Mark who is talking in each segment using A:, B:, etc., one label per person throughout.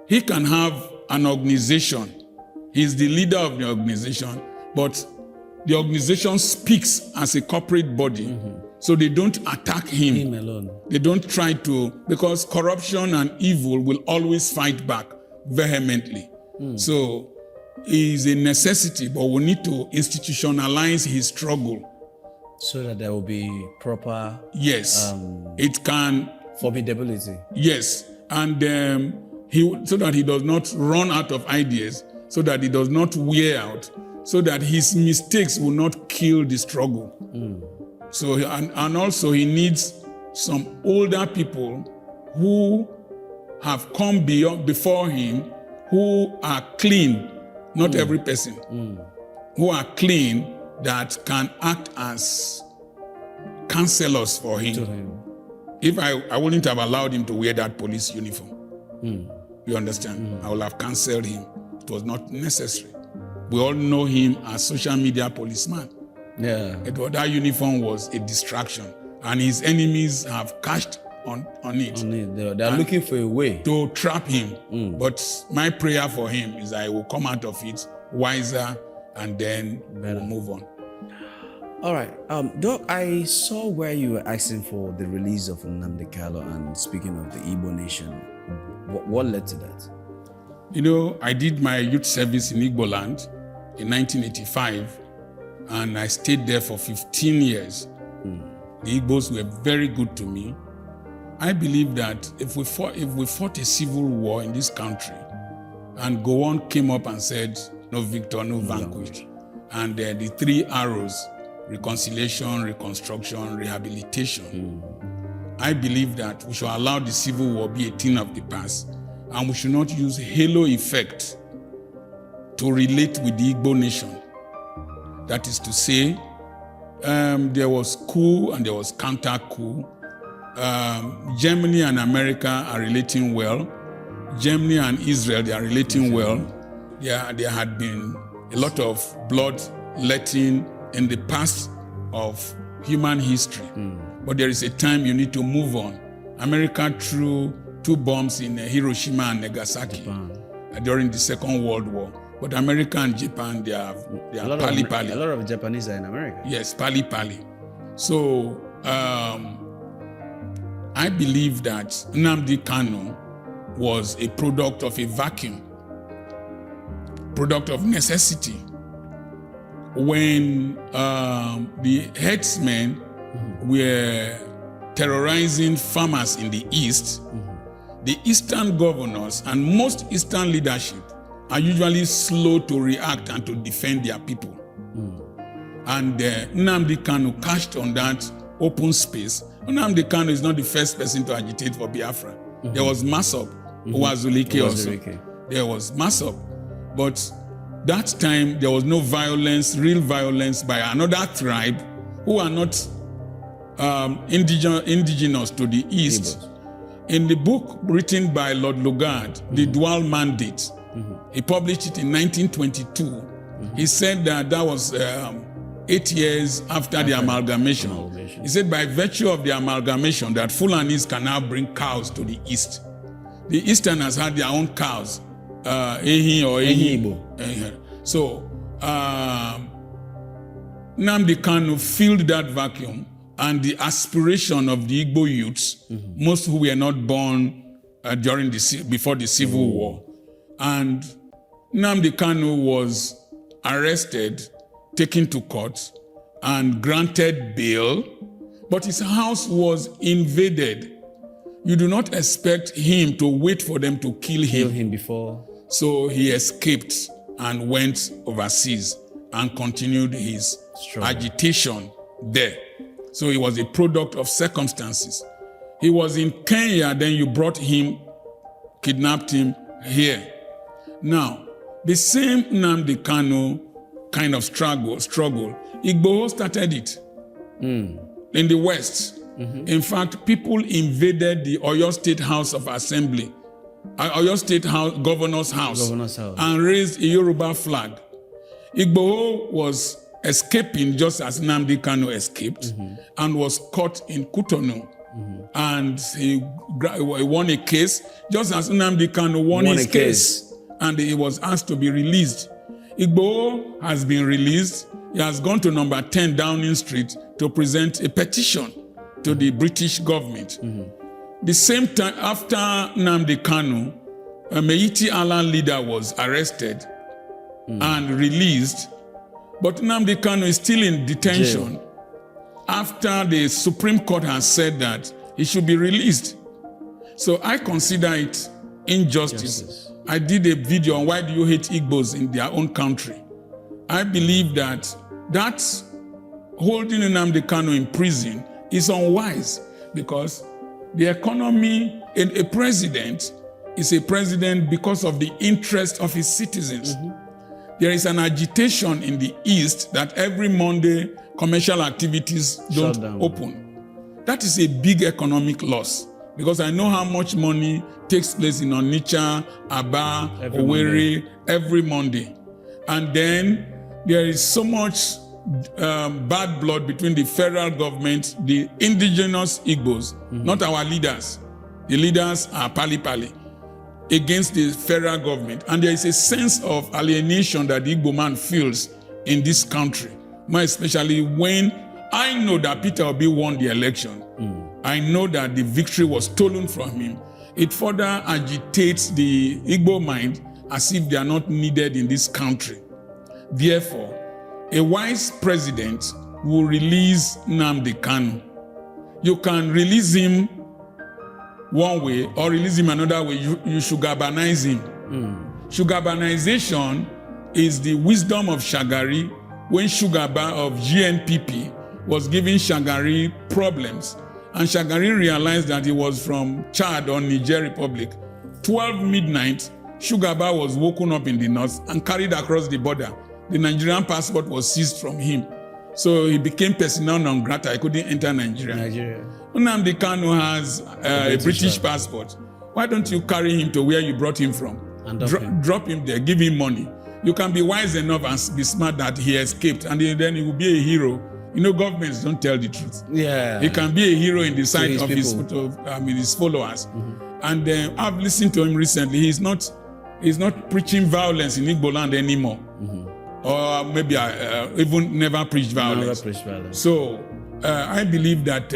A: he can have an organization. He's the leader of the organization, but the organization speaks as a corporate body, so they don't attack him
B: alone.
A: They don't try to, because corruption and evil will always fight back vehemently. So it's a necessity, but we need to institutionalize his struggle.
B: So that there will be proper...
A: Yes, it can...
B: Formidability.
A: Yes, and so that he does not run out of ideas, so that he does not wear out, so that his mistakes will not kill the struggle. So, and also he needs some older people who have come before him, who are clean, not every person, who are clean, that can act as counselors for him. If I wouldn't have allowed him to wear that police uniform. You understand? I would have counseled him. It was not necessary. We all know him as social media policeman.
B: Yeah.
A: That uniform was a distraction, and his enemies have cashed on it.
B: They're looking for a way
A: to trap him. But my prayer for him is I will come out of it wiser, and then we'll move on.
B: All right. Doc, I saw where you were asking for the release of Nnamdi Kanu, and speaking of the Igbo nation, what led to that?
A: You know, I did my youth service in Igbo land in 1985, and I stayed there for 15 years. The Igbos were very good to me. I believe that if we fought a civil war in this country, and Gowon came up and said, no victor, no vanquished, and the three arrows, reconciliation, reconstruction, rehabilitation, I believe that we should allow the civil war be a thing of the past, and we should not use halo effect to relate with the Igbo nation. That is to say, there was coup and there was counter-coup. Germany and America are relating well. Germany and Israel, they are relating well. There had been a lot of bloodletting in the past of human history. But there is a time you need to move on. America threw 2 bombs in Hiroshima and Nagasaki during the Second World War. But America and Japan, they are pali-pali.
B: A lot of Japanese are in America.
A: Yes, pali-pali. So I believe that Nnamdi Kanu was a product of a vacuum, product of necessity. When the herdsmen were terrorizing farmers in the East, the Eastern governors and most Eastern leadership are usually slow to react and to defend their people. And Nnamdi Kanu cashed on that open space. Nnamdi Kanu is not the first person to agitate for Biafra. There was Masop, who was Zulike also. There was Masop. But that time, there was no violence, real violence by another tribe who are not indigenous to the East. Igbo. In the book written by Lord Lugard, The Dual Mandate, he published it in 1922. He said that was 8 years after the amalgamation. He said by virtue of the amalgamation that Fulanis can now bring cows to the East. The Easterners had their own cows, Ehi or Ehi. So Nnamdi Kanu filled that vacuum, and the aspiration of the Igbo youths, most who were not born before the Civil War. And Nnamdi Kanu was arrested, taken to court, and granted bail, but his house was invaded. You do not expect him to wait for them to kill him
B: before.
A: So he escaped and went overseas and continued his agitation there. So he was a product of circumstances. He was in Kenya, then you brought him, kidnapped him here. Now, the same Nnamdi Kanu kind of struggle, Igbo started it in the West. In fact, people invaded the Oyo State House of Assembly, Oyo State Governor's House, and raised a Yoruba flag. Igbo was escaping just as Nnamdi Kanu escaped and was caught in Cotonou and he won a case, just as Nnamdi Kanu won his case, and he was asked to be released. Igbo has been released. He has gone to number 10 Downing Street to present a petition to the British government. The same time, after Nnamdi Kanu, a Meiti Allah leader was arrested and released, but Nnamdi Kanu is still in detention after the Supreme Court has said that he should be released. So I consider it injustice. I did a video on why do you hate Igbos in their own country. I believe that holding Nnamdi Kanu in prison is unwise, because the economy, a president is a president because of the interest of his citizens. There is an agitation in the East that every Monday commercial activities don't open. That is a big economic loss, because I know how much money takes place in Onitsha, Aba, Owerri every Monday. And then there is so much bad blood between the federal government, the indigenous Igbos, not our leaders. The leaders are pali-pali against the federal government. And there is a sense of alienation that the Igbo man feels in this country, more especially when I know that Peter Obi won the election. I know that the victory was stolen from him. It further agitates the Igbo mind as if they are not needed in this country. Therefore, a wise president will release Nnamdi Kanu. You can release him one way or release him another way. You Shugabanize him. Shugabanization is the wisdom of Shagari when Shugaba of GNPP was giving Shagari problems. And Shagari realized that he was from Chad or Niger Republic. 12 midnight, Shugaba was woken up in the north and carried across the border. The Nigerian passport was seized from him. So he became persona non grata. He couldn't enter Nigeria. Nnamdi Kanu has a British passport. Why don't you carry him to where you brought him from? And drop him there, give him money. You can be wise enough and be smart that he escaped, and then he will be a hero. You know, governments don't tell the truth. He can be a hero in the sight of his followers. And I've listened to him recently. He's not preaching violence in Igbo land anymore. Or maybe even never preached violence. So I believe that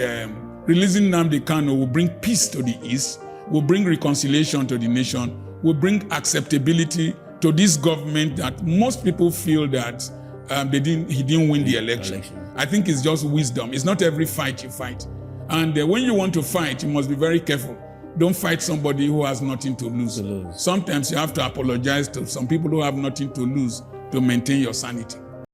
A: releasing Nnamdi Kanu will bring peace to the East, will bring reconciliation to the nation, will bring acceptability to this government that most people feel that he didn't win the election. I think it's just wisdom. It's not every fight you fight. And when you want to fight, you must be very careful. Don't fight somebody who has nothing to lose. Sometimes you have to apologize to some people who have nothing to lose to maintain your sanity.